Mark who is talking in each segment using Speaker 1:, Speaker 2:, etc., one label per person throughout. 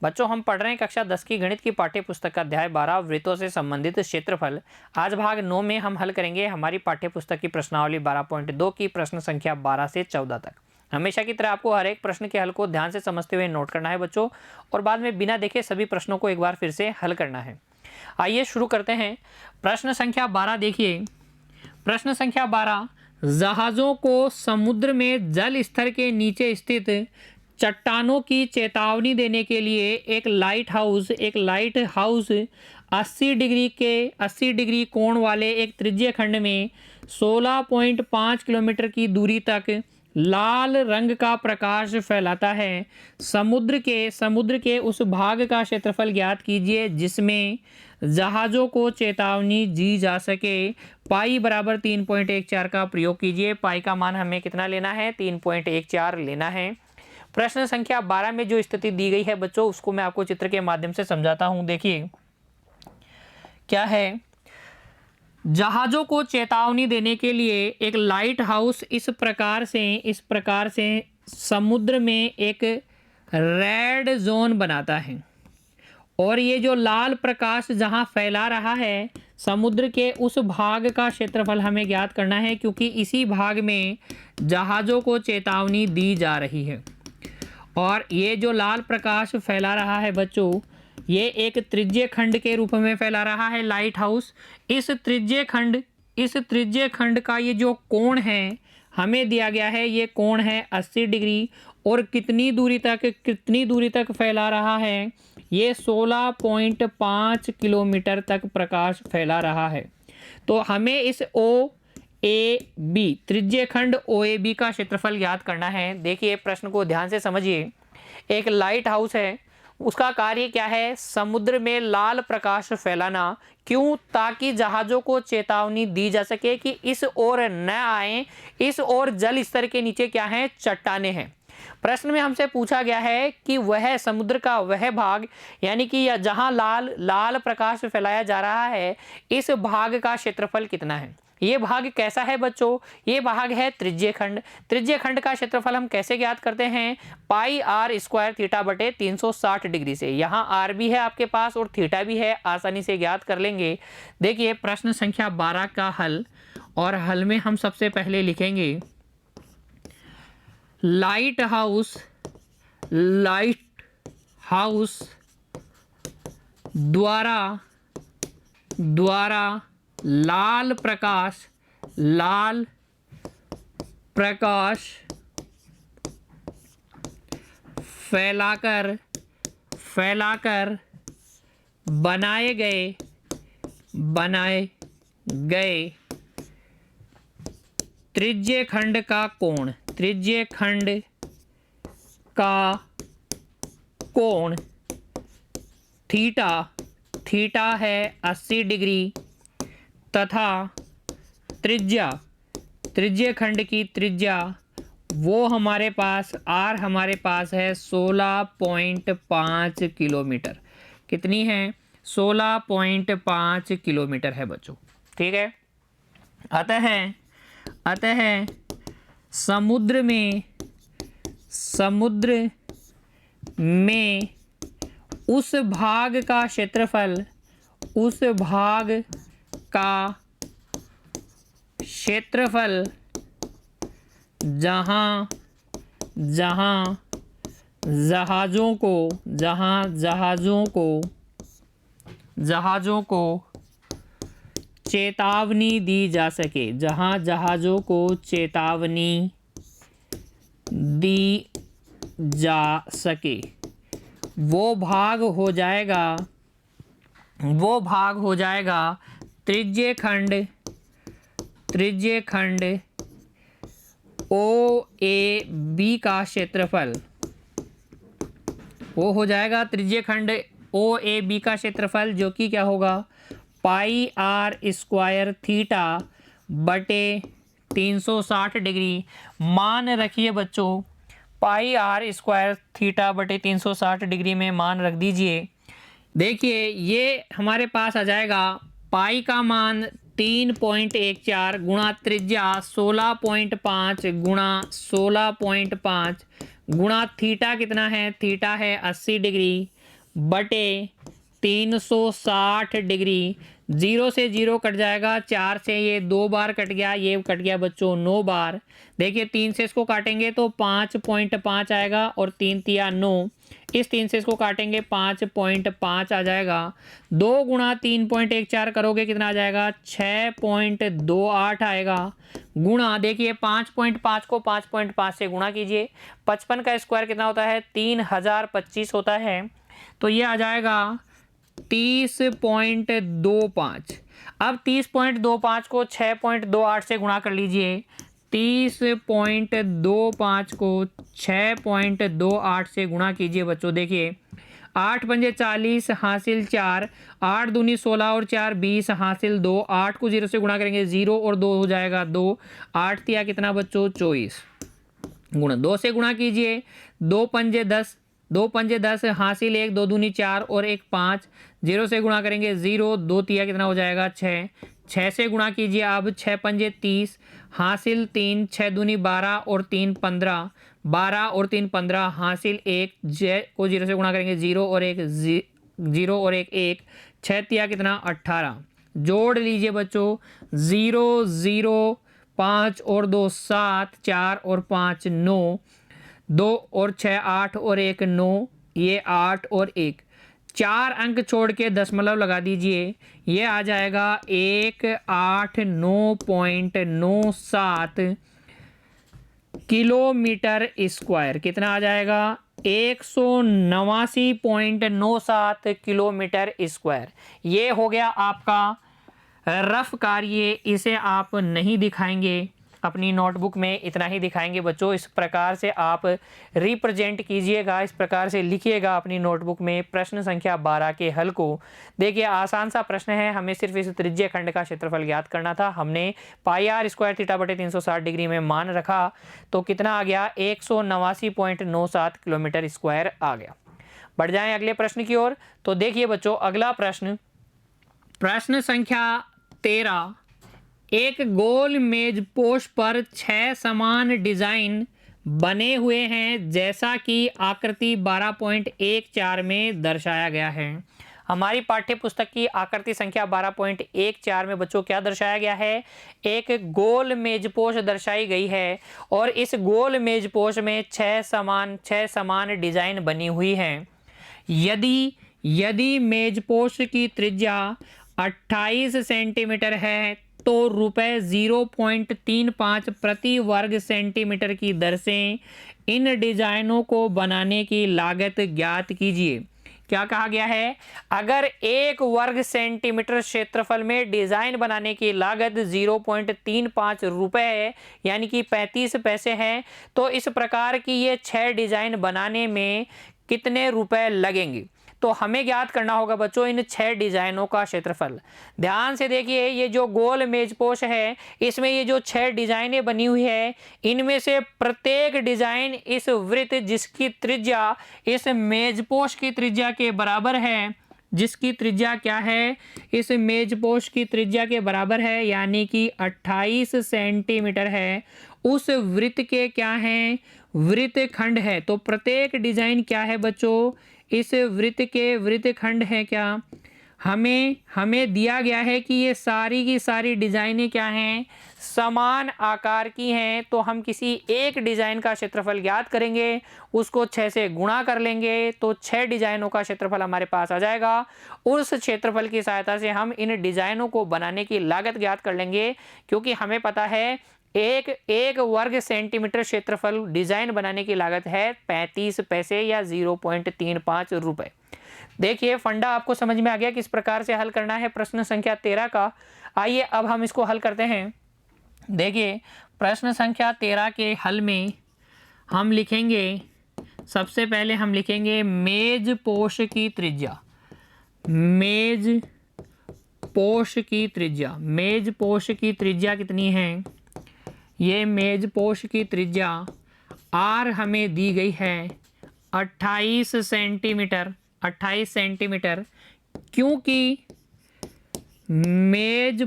Speaker 1: बच्चों हम पढ़ रहे हैं कक्षा 10 की गणित की पाठ्य पुस्तक का अध्याय 12 वृत्तों से संबंधित क्षेत्रफल। आज भाग 9 में हम हल करेंगे हमारी पाठ्य पुस्तक की प्रश्नावली 12.2 की प्रश्न संख्या 12 से 14 तक। हमेशा की तरह आपको हर एक प्रश्न के हल को ध्यान से समझते हुए नोट करना है बच्चों, और बाद में बिना देखे सभी प्रश्नों को एक बार फिर से हल करना है। आइए शुरू करते हैं। प्रश्न संख्या 12 देखिए। प्रश्न संख्या 12, जहाजों को समुद्र में जल स्तर के नीचे स्थित चट्टानों की चेतावनी देने के लिए एक लाइट हाउस 80 डिग्री कोण वाले एक त्रिज्यीय खंड में 16.5 किलोमीटर की दूरी तक लाल रंग का प्रकाश फैलाता है। समुद्र के उस भाग का क्षेत्रफल ज्ञात कीजिए जिसमें जहाज़ों को चेतावनी दी जा सके। पाई बराबर 3.14 का प्रयोग कीजिए। पाई का मान हमें कितना लेना है? 3.14 लेना है। प्रश्न संख्या 12 में जो स्थिति दी गई है बच्चों, उसको मैं आपको चित्र के माध्यम से समझाता हूं। देखिए क्या है। जहाजों को चेतावनी देने के लिए एक लाइट हाउस इस प्रकार से समुद्र में एक रेड जोन बनाता है, और ये जो लाल प्रकाश जहां फैला रहा है, समुद्र के उस भाग का क्षेत्रफल हमें ज्ञात करना है, क्योंकि इसी भाग में जहाज़ों को चेतावनी दी जा रही है। और ये जो लाल प्रकाश फैला रहा है बच्चों, ये एक त्रिज्यीय खंड के रूप में फैला रहा है लाइट हाउस। इस त्रिज्यीय खंड का ये जो कोण है हमें दिया गया है, ये कोण है 80 डिग्री। और कितनी दूरी तक फैला रहा है? ये 16.5 किलोमीटर तक प्रकाश फैला रहा है। तो हमें इस OAB त्रिज्यीय खंड OAB का क्षेत्रफल ज्ञात करना है। देखिए प्रश्न को ध्यान से समझिए। एक लाइट हाउस है, उसका कार्य क्या है? समुद्र में लाल प्रकाश फैलाना। क्यों? ताकि जहाज़ों को चेतावनी दी जा सके कि इस ओर न आए। इस ओर जल स्तर के नीचे क्या है? चट्टानें हैं। प्रश्न में हमसे पूछा गया है कि वह समुद्र का वह भाग, यानी कि जहां लाल प्रकाश फैलाया जा रहा है, इस भाग का क्षेत्रफल कितना है। ये भाग कैसा है बच्चों? ये भाग है त्रिज्यीय खंड का क्षेत्रफल हम कैसे ज्ञात करते हैं? पाई r स्क्वायर थीटा बटे 360 डिग्री से। यहाँ r भी है आपके पास और थीटा भी है, आसानी से ज्ञात कर लेंगे। देखिए प्रश्न संख्या 12 का हल, और हल में हम सबसे पहले लिखेंगे लाइट हाउस द्वारा लाल प्रकाश फैलाकर बनाए गए त्रिज्यीय खंड का कोण थीटा है 80 डिग्री, तथा त्रिज्यीय खंड की त्रिज्या वो हमारे पास है 16.5 किलोमीटर। कितनी है? 16.5 किलोमीटर है बच्चों। ठीक है। अतः समुद्र में उस भाग का क्षेत्रफल जहां जहाज़ों को चेतावनी दी जा सके, जहाज़ों को चेतावनी दी जा सके, वो भाग हो जाएगा त्रिज्यीय खंड OAB का क्षेत्रफल। वो हो जाएगा त्रिज्यीय खंड OAB का क्षेत्रफल, जो कि क्या होगा? पाई r स्क्वायर थीटा बटे 360 डिग्री। मान रखिए बच्चों, पाई r स्क्वायर थीटा बटे 360 डिग्री में मान रख दीजिए। देखिए ये हमारे पास आ जाएगा पाई का मान 3.14 गुणा त्रिज्या 16.5 गुणा 16.5 गुणा थीटा कितना है? थीटा है 80 डिग्री बटे 360 डिग्री। 0 से 0 कट जाएगा, 4 से ये 2 बार कट गया, ये कट गया बच्चों 9 बार। देखिए 3 से इसको काटेंगे तो 5.5 आएगा और 3 तिया 9। इस 3 से इसको काटेंगे 5.5 आ जाएगा। 2 गुणा 3.14 करोगे कितना आ जाएगा? 6.28 आएगा। गुणा देखिए 5.5 को 5.5 से गुणा कीजिए। 55 का स्क्वायर कितना होता है? 3025 होता है। तो ये आ जाएगा 30.25। अब 30.25 को 6.28 से गुणा कर लीजिए। 30.25 को 6.28 से गुणा कीजिए बच्चों। देखिए 8 पंजे 40 हासिल 4, 8 दूनी 16 और 4 20 हासिल 2। 8 को 0 से गुणा करेंगे 0 और 2 हो जाएगा 2। 8 तिया कितना बच्चों? 24। गुणा 2 से गुणा कीजिए। 2 पंजे 10, 2 पंजे 10 हासिल 1, 2 दूनी 4 और 1 5। 0 से गुणा करेंगे 0, 2 तिया कितना हो जाएगा? 6। 6 से गुणा कीजिए अब। 6 पंजे 30 हासिल 3, 6 दूनी 12 और 3 15। 12 और 3 15 हासिल 1। j को 0 से गुणा करेंगे 0 और 1 0 और 1 1। 6 तिया कितना? 18। जोड़ लीजिए बच्चों। 0 0 5 और 2 7, 4 और 5 9, 2 और 6 8 और 1 9, ये 8 और 1। 4 अंक छोड़ के दशमलव लगा दीजिए। ये आ जाएगा 189.97 किलोमीटर स्क्वायर। कितना आ जाएगा? 189.97 किलोमीटर स्क्वायर। ये हो गया आपका रफ कार्य। इसे आप नहीं दिखाएंगे अपनी नोटबुक में, इतना ही दिखाएंगे बच्चों। इस प्रकार से आप रिप्रेजेंट कीजिएगा, इस प्रकार से लिखिएगा अपनी नोटबुक में प्रश्न संख्या 12 के हल को। देखिए आसान सा प्रश्न है, हमें सिर्फ इस त्रिज्य खंड का क्षेत्रफल ज्ञात करना था। हमने पाई आर स्क्वायर थीटा बटे 360 डिग्री में मान रखा तो कितना आ गया? 189.97 किलोमीटर स्क्वायर आ गया। बढ़ जाएं अगले प्रश्न की ओर। तो देखिए बच्चों अगला प्रश्न, प्रश्न संख्या 13। एक गोल मेज पोश पर 6 समान डिजाइन बने हुए हैं जैसा कि आकृति 12.14 में दर्शाया गया है। हमारी पाठ्य पुस्तक की आकृति संख्या 12.14 में बच्चों क्या दर्शाया गया है? एक गोल मेजपोश दर्शाई गई है और इस गोल मेजपोश में 6 समान डिजाइन बनी हुई हैं। यदि मेजपोश की त्रिज्या 28 सेंटीमीटर है तो रुपए 0.35 प्रति वर्ग सेंटीमीटर की दर से इन डिजाइनों को बनाने की लागत ज्ञात कीजिए। क्या कहा गया है? अगर 1 वर्ग सेंटीमीटर क्षेत्रफल में डिजाइन बनाने की लागत 0.35 रुपए है, यानी कि 35 पैसे हैं, तो इस प्रकार की ये 6 डिजाइन बनाने में कितने रुपए लगेंगे? तो हमें ज्ञात करना होगा बच्चों इन 6 डिजाइनों का क्षेत्रफल। ध्यान से देखिए, ये जो गोल मेजपोश है इसमें ये जो 6 डिजाइनें बनी हुई है, इनमें से प्रत्येक डिजाइन इस वृत्त जिसकी त्रिज्या इस मेजपोश की त्रिज्या के बराबर है, जिसकी त्रिज्या क्या है? इस मेजपोश की त्रिज्या के बराबर है, यानी कि 28 सेंटीमीटर है। उस वृत्त के क्या हैं? वृत्तखंड है। तो प्रत्येक डिजाइन क्या है बच्चों? इस वृत्त के वृत्तखंड है। क्या हमें दिया गया है कि ये सारी की सारी डिजाइनें क्या हैं? समान आकार की हैं। तो हम किसी एक डिजाइन का क्षेत्रफल ज्ञात करेंगे, उसको 6 से गुणा कर लेंगे तो 6 डिजाइनों का क्षेत्रफल हमारे पास आ जाएगा। उस क्षेत्रफल की सहायता से हम इन डिजाइनों को बनाने की लागत ज्ञात कर लेंगे, क्योंकि हमें पता है एक वर्ग सेंटीमीटर क्षेत्रफल डिजाइन बनाने की लागत है 35 पैसे या 0.35 रुपए। देखिए फंडा आपको समझ में आ गया किस प्रकार से हल करना है प्रश्न संख्या 13 का। आइए अब हम इसको हल करते हैं। देखिए प्रश्न संख्या 13 के हल में हम लिखेंगे, सबसे पहले हम लिखेंगे मेज पोश की त्रिज्या। मेज पोश की त्रिज्या कितनी है? ये मेज पोश की त्रिज्या आर हमें दी गई है 28 सेंटीमीटर। क्योंकि मेज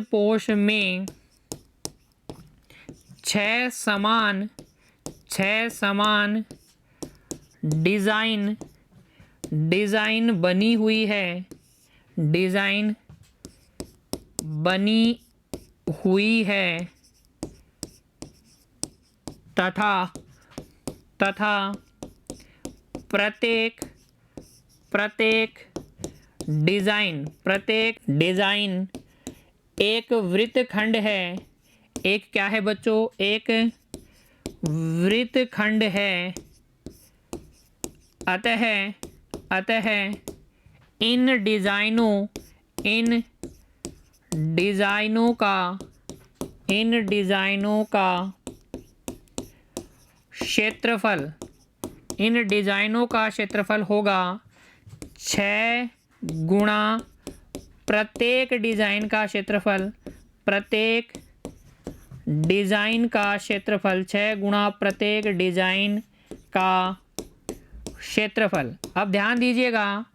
Speaker 1: पोश में 6 समान डिज़ाइन डिज़ाइन बनी हुई है, डिज़ाइन बनी हुई है तथा प्रत्येक डिज़ाइन एक वृत्तखंड है। एक क्या है बच्चों? एक वृत्तखंड है। अतः इन डिज़ाइनों का क्षेत्रफल होगा 6 गुणा प्रत्येक डिज़ाइन का क्षेत्रफल 6 गुणा प्रत्येक डिज़ाइन का क्षेत्रफल। अब ध्यान दीजिएगा,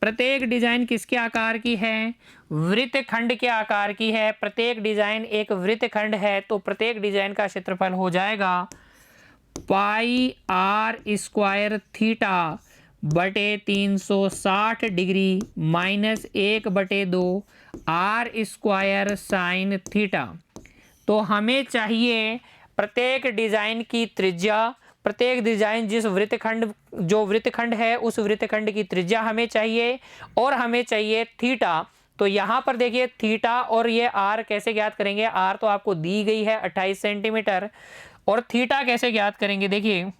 Speaker 1: प्रत्येक डिज़ाइन किसके आकार की है? वृत्तखंड के आकार की है। प्रत्येक डिज़ाइन एक वृत्तखंड है, तो प्रत्येक डिज़ाइन का क्षेत्रफल हो जाएगा पाई आर स्क्वायर थीटा बटे 360 degree minus 1/2 R square sine theta. तो हमें चाहिए प्रत्येक डिज़ाइन की त्रिज्या, प्रत्येक डिज़ाइन जो वृत्तखंड है उस वृत्तखंड की त्रिज्या हमें चाहिए, और हमें चाहिए थीटा। तो यहाँ पर देखिए थीटा और ये आर कैसे ज्ञात करेंगे? आर तो आपको दी गई है 28 सेंटीमीटर, और थीटा कैसे ज्ञात करेंगे? देखिए,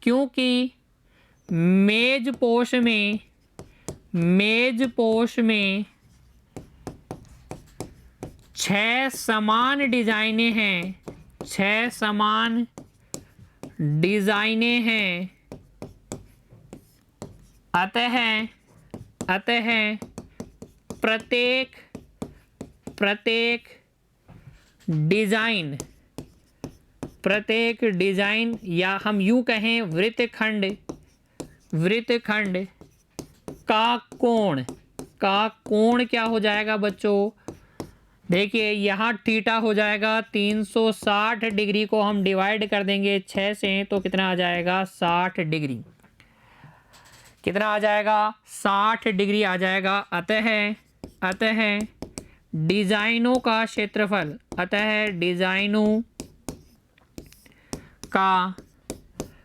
Speaker 1: क्योंकि मेज पोश में 6 समान डिज़ाइनें हैं, 6 समान डिज़ाइनें हैं। अतः प्रत्येक डिज़ाइन या हम यूँ कहें वृत्तखंड का कोण क्या हो जाएगा बच्चों? देखिए यहाँ थीटा हो जाएगा 360 डिग्री को हम डिवाइड कर देंगे 6 से, तो कितना आ जाएगा? 60 डिग्री। कितना आ जाएगा? 60 डिग्री आ जाएगा। अतः डिज़ाइनों का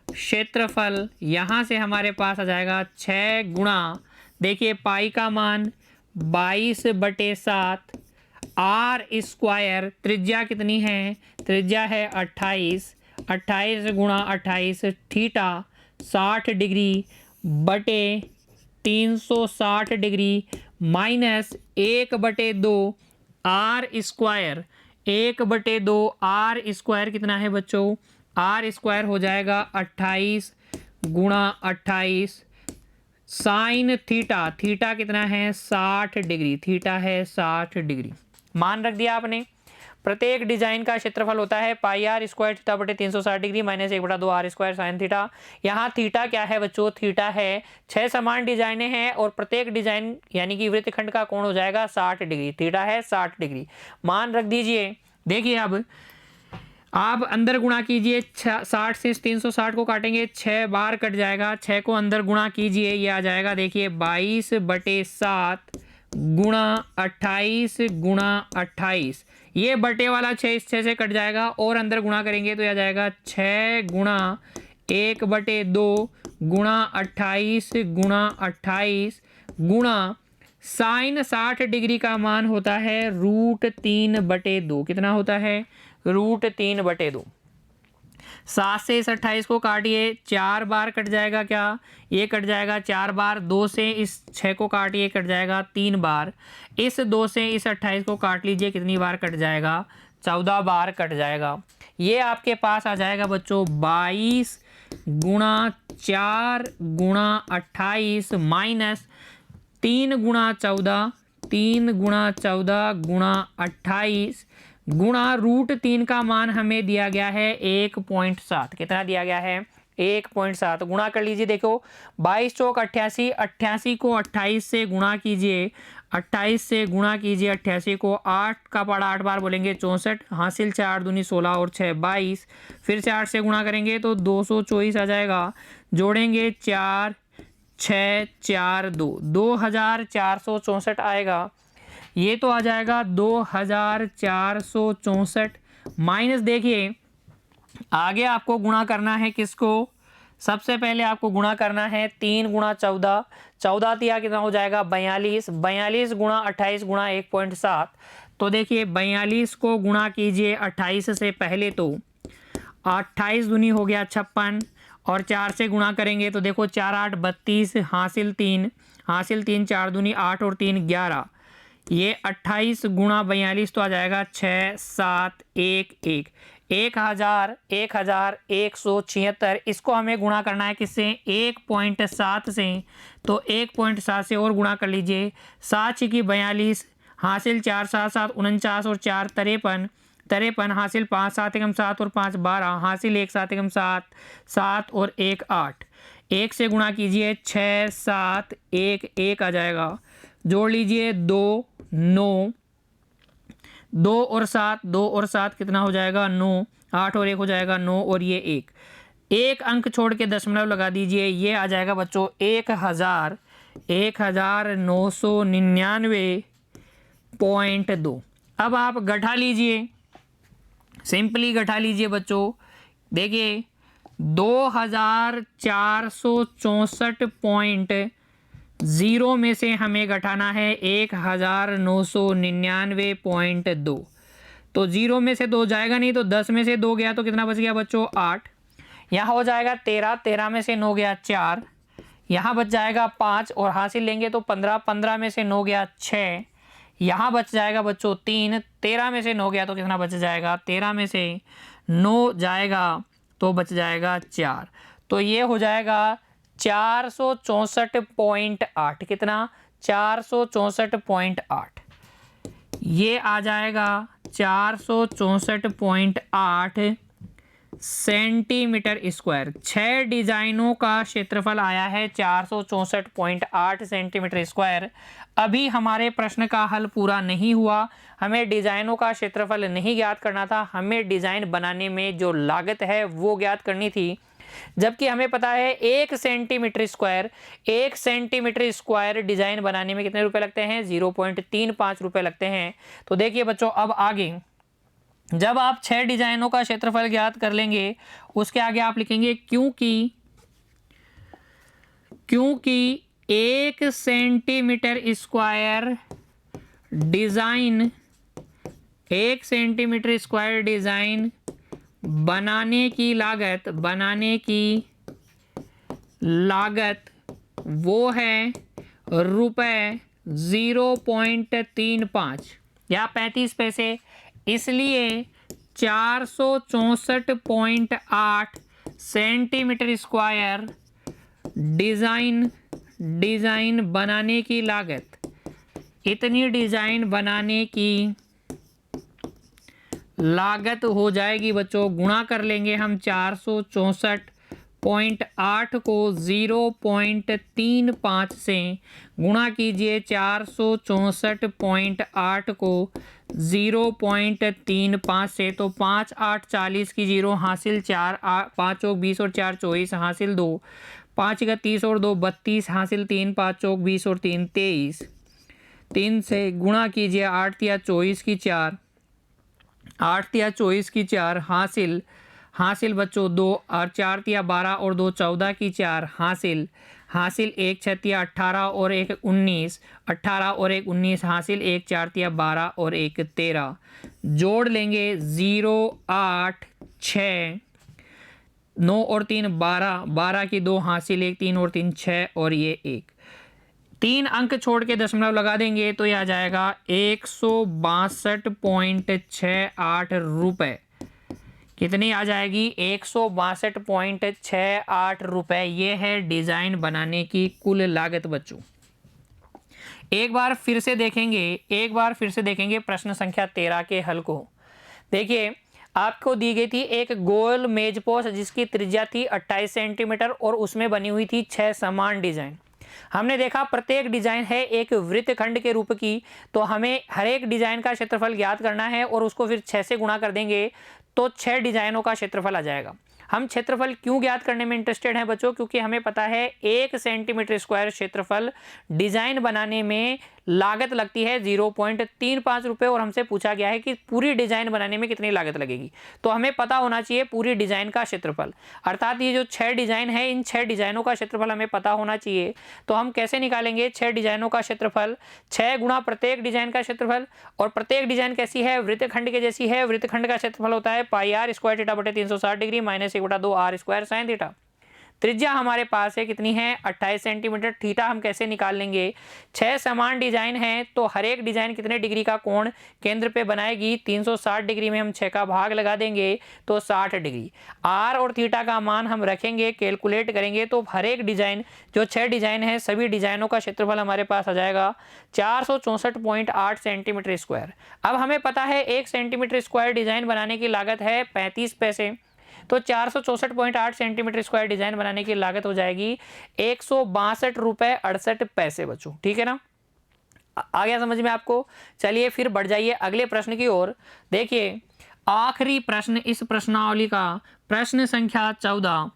Speaker 1: क्षेत्रफल यहाँ से हमारे पास आ जाएगा 6 गुणा, देखिए पाई का मान 22/7 आर स्क्वायर, त्रिज्या कितनी है? त्रिज्या है 28 गुणा 28 थीटा 60 डिग्री बटे 360 degree minus 1/2 R square. 1/2 R square कितना है बच्चों? आर स्क्वायर हो जाएगा 28 गुणा 28 साइन थीटा। थीटा कितना है? 60 डिग्री। थीटा है 60 डिग्री। मान रख दिया आपने। प्रत्येक डिजाइन का क्षेत्रफल होता है पाई आर स्क्वायर थीटा बटे 360 degree minus 1/2 R square sine theta. यहाँ थीटा क्या है बच्चों? थीटा है 6 समान डिजाइनें हैं और प्रत्येक डिजाइन यानी कि वृत्तखंड का कोण हो जाएगा 60 डिग्री। थीटा है 60 डिग्री, मान रख दीजिए। देखिए अब आप अंदर गुणा कीजिए, 60 से 360 को काटेंगे 6 बार कट जाएगा, 6 को अंदर गुणा कीजिए, ये आ जाएगा देखिए 22/7 गुणा 28 गुणा 28। ये बटे वाला 6 इस 6 से कट जाएगा और अंदर गुणा करेंगे तो यह जाएगा 6 गुणा 1/2 गुणा 28 गुणा 28 गुणा साइन 60 डिग्री का मान होता है √3/2। कितना होता है? √3/2। 7 से इस 28 को काटिए, 4 बार कट जाएगा। क्या ये कट जाएगा 4 बार। 2 से इस 6 को काटिए, कट जाएगा 3 बार। इस 2 से इस 28 को काट लीजिए, कितनी बार कट जाएगा? 14 बार कट जाएगा। ये आपके पास आ जाएगा बच्चों 22 गुणा 4 गुणा 28 माइनस 3 गुणा 14 गुणा 28 गुणा √3 का मान हमें दिया गया है 1.7। कितना दिया गया है? 1.7 गुणा कर लीजिए। देखो 22 चौक 88, 88 को 28 से गुणा कीजिए, 28 से गुणा कीजिए 88 को, 8 का पड़ा 8 बार बोलेंगे 64, हासिल 4 दूनी 16 और 6 22, फिर से 8 से गुणा करेंगे तो 224 आ जाएगा, जोड़ेंगे 4 6 4 2, 2464 आएगा। ये तो आ जाएगा 2464। माइनस देखिए आगे आपको गुणा करना है किसको, सबसे पहले आपको गुणा करना है 3 गुणा 14, 14 तिया कितना हो जाएगा 42, 42 गुणा 28 गुणा 1.7। तो देखिए 42 को गुणा कीजिए 28 से पहले, तो 28 दूनी हो गया 56 और 4 से गुणा करेंगे तो देखो 4 8 32, हासिल 3, हासिल 3, 4 दूनी 8 और 3 11, ये 28 गुणा 42 तो आ जाएगा 6 7 1 1, 1176। इसको हमें गुणा करना है किससे, 1.7 से, तो 1.7 से और गुणा कर लीजिए, 7 6 42, हासिल 4 7 7 49 और 4 53, 53, हासिल 5 7 एकम 7 और 5 12, हासिल 1 7 एकम 7 7 और 1 8, 1 से गुणा कीजिए 6 7 1 1 आ जाएगा, जोड़ लीजिए 2 9, 2 और 7, 2 और 7 कितना हो जाएगा 9, 8 और 1 हो जाएगा 9 और ये 1, एक अंक छोड़ के दशमलव लगा दीजिए, ये आ जाएगा बच्चों 1999.2। अब आप घटा लीजिए, सिंपली घटा लीजिए बच्चों, देखिए 2464.0 में से हमें घटाना है 1999.2, तो 0 में से 2 जाएगा नहीं, तो 10 में से 2 गया तो कितना बच गया बच्चों 8, यहाँ हो जाएगा 13, 13 में से 9 गया 4, यहाँ बच जाएगा 5 और हासिल लेंगे तो 15, 15 में से 9 गया 6, यहाँ बच जाएगा बच्चों 3, 13 में से 9 गया तो कितना बच जाएगा, 13 में से 9 जाएगा तो बच जाएगा 4, तो ये हो जाएगा 464.8, कितना 464.8, ये आ जाएगा 464.8 सेंटीमीटर स्क्वायर। 6 डिजाइनों का क्षेत्रफल आया है 464.8 सेंटीमीटर स्क्वायर। अभी हमारे प्रश्न का हल पूरा नहीं हुआ, हमें डिजाइनों का क्षेत्रफल नहीं ज्ञात करना था, हमें डिजाइन बनाने में जो लागत है वो ज्ञात करनी थी, जबकि हमें पता है 1 सेंटीमीटर स्क्वायर डिजाइन बनाने में कितने रुपए लगते हैं, 0.35 रुपए लगते हैं। तो देखिए बच्चों अब आगे जब आप 6 डिजाइनों का क्षेत्रफल ज्ञात कर लेंगे, उसके आगे आप लिखेंगे क्योंकि 1 centimetre square design, 1 centimetre square design बनाने की लागत वो है रुपए 0.35 या 35 पैसे, इसलिए 464.8 सेंटीमीटर स्क्वायर डिजाइन बनाने की लागत, इतनी डिजाइन बनाने की लागत हो जाएगी बच्चों। गुणा कर लेंगे हम 464.8 को 0.35 से, गुणा कीजिए 464.8 को 0.35 से, तो 5 8 40 की 0, हासिल 4, 5 चौक 20 और 4 24, हासिल 2, 5 31 और 2 32, हासिल 3, 5 चौक 20 और 3 23, 3 से गुणा कीजिए 8 तिया 24 की 4, 8 तिया 24 की 4, हासिल बच्चों 2 और 4 तिया 12 और 2 14 की 4, हासिल 1 6 तिया 18 और 1 19, 18 और 1 19, हासिल 1 4 तिया 12 और 1 13, जोड़ लेंगे 0 8 6 9 और 3 12, 12 की 2, हासिल 1 3 और 3 6 और ये 1, 3 अंक छोड़ के दशमलव लगा देंगे तो यह आ जाएगा 162.68 रुपए। कितनी आ जाएगी, 162.68 रुपए। ये है डिजाइन बनाने की कुल लागत बच्चों। एक बार फिर से देखेंगे प्रश्न संख्या 13 के हल को। देखिए आपको दी गई थी एक गोल मेजपोश जिसकी त्रिज्या थी 28 सेंटीमीटर और उसमें बनी हुई थी 6 समान डिजाइन। हमने देखा प्रत्येक डिजाइन है एक वृत्तखंड के रूप की, तो हमें हर एक डिजाइन का क्षेत्रफल ज्ञात करना है और उसको फिर 6 से गुणा कर देंगे तो 6 डिजाइनों का क्षेत्रफल आ जाएगा। हम क्षेत्रफल क्यों ज्ञात करने में इंटरेस्टेड हैं बच्चों, क्योंकि हमें पता है 1 सेंटीमीटर स्क्वायर क्षेत्रफल डिजाइन बनाने में लागत लगती है 0.35 रुपये और हमसे पूछा गया है कि पूरी डिजाइन बनाने में कितनी लागत लगेगी। तो हमें पता होना चाहिए पूरी डिजाइन का क्षेत्रफल, अर्थात ये जो 6 डिजाइन है इन 6 डिजाइनों का क्षेत्रफल हमें पता होना चाहिए। तो हम कैसे निकालेंगे 6 डिजाइनों का क्षेत्रफल, 6 गुणा प्रत्येक डिजाइन का क्षेत्रफल, और प्रत्येक डिजाइन कैसी है, वृत्तखंड के जैसी है। वृत्तखंड का क्षेत्रफल होता है पाई आर स्क्वायर थीटा बटे 360 degree minus 1/2 R square sine theta. त्रिज्या हमारे पास है कितनी है 28 सेंटीमीटर। थीटा हम कैसे निकाल लेंगे, 6 समान डिजाइन हैं तो हर एक डिजाइन कितने डिग्री का कोण केंद्र पे बनाएगी, 360 डिग्री में हम 6 का भाग लगा देंगे तो 60 डिग्री। आर और थीटा का मान हम रखेंगे, कैलकुलेट करेंगे तो हर एक डिजाइन जो 6 डिजाइन है सभी डिजाइनों का क्षेत्रफल हमारे पास आ जाएगा 464.8 सेंटीमीटर स्क्वायर। अब हमें पता है 1 सेंटीमीटर स्क्वायर डिजाइन बनाने की लागत है 35 पैसे, तो 464.8 सेंटीमीटर स्क्वायर डिजाइन बनाने की लागत हो जाएगी 162 रुपए 68 पैसे बच्चों। ठीक है ना, आ गया समझ में आपको। चलिए फिर बढ़ जाइए अगले प्रश्न की ओर। देखिए आखिरी प्रश्न इस प्रश्नावली का, प्रश्न संख्या 14।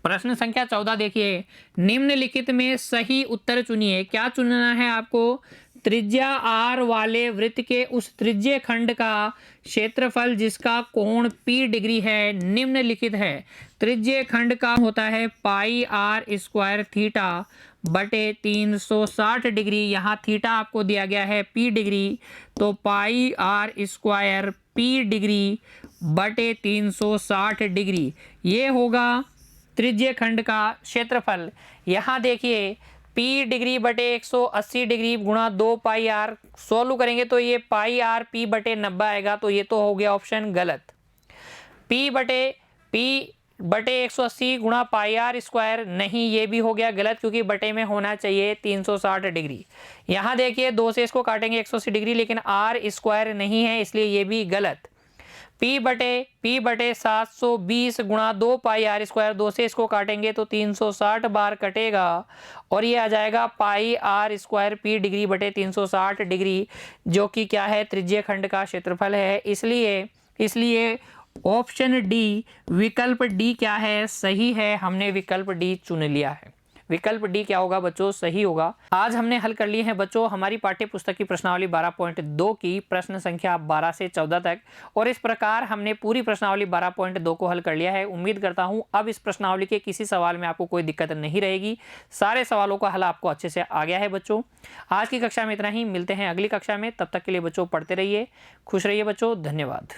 Speaker 1: प्रश्न संख्या 14 देखिए, निम्नलिखित में सही उत्तर चुनिए। क्या चुनना है आपको, त्रिज्या आर वाले वृत्त के उस त्रिज्य खंड का क्षेत्रफल जिसका कोण P डिग्री है निम्नलिखित है। त्रिज्य खंड का होता है पाई आर स्क्वायर थीटा बटे 360 डिग्री, यहाँ थीटा आपको दिया गया है P डिग्री, तो पाई आर स्क्वायर P डिग्री बटे 360 डिग्री ये होगा त्रिज्य खंड का क्षेत्रफल। यहाँ देखिए P डिग्री बटे 180 डिग्री गुणा 2 पाई आर, सोल्व करेंगे तो ये पाई आर P बटे 90 आएगा, तो ये तो हो गया ऑप्शन गलत। P बटे 180 गुणा पाई आर स्क्वायर नहीं, ये भी हो गया गलत क्योंकि बटे में होना चाहिए 360 डिग्री। यहाँ देखिए 2 से इसको काटेंगे 180 डिग्री, लेकिन आर स्क्वायर नहीं है इसलिए ये भी गलत। P बटे 720 गुणा 2 पाई आर स्क्वायर, 2 से इसको काटेंगे तो 360 बार कटेगा और ये आ जाएगा पाई आर स्क्वायर P डिग्री बटे 360 डिग्री, जो कि क्या है त्रिज्य खंड का क्षेत्रफल है। इसलिए ऑप्शन डी, विकल्प डी क्या है, सही है। हमने विकल्प डी चुन लिया है। विकल्प डी क्या होगा बच्चों, सही होगा। आज हमने हल कर ली है बच्चों हमारी पाठ्य पुस्तक की प्रश्नावली 12.2 की प्रश्न संख्या 12 से 14 तक, और इस प्रकार हमने पूरी प्रश्नावली 12.2 को हल कर लिया है। उम्मीद करता हूं अब इस प्रश्नावली के किसी सवाल में आपको कोई दिक्कत नहीं रहेगी, सारे सवालों का हल आपको अच्छे से आ गया है बच्चों। आज की कक्षा में इतना ही, मिलते हैं अगली कक्षा में, तब तक के लिए बच्चों पढ़ते रहिए, खुश रहिए बच्चों, धन्यवाद।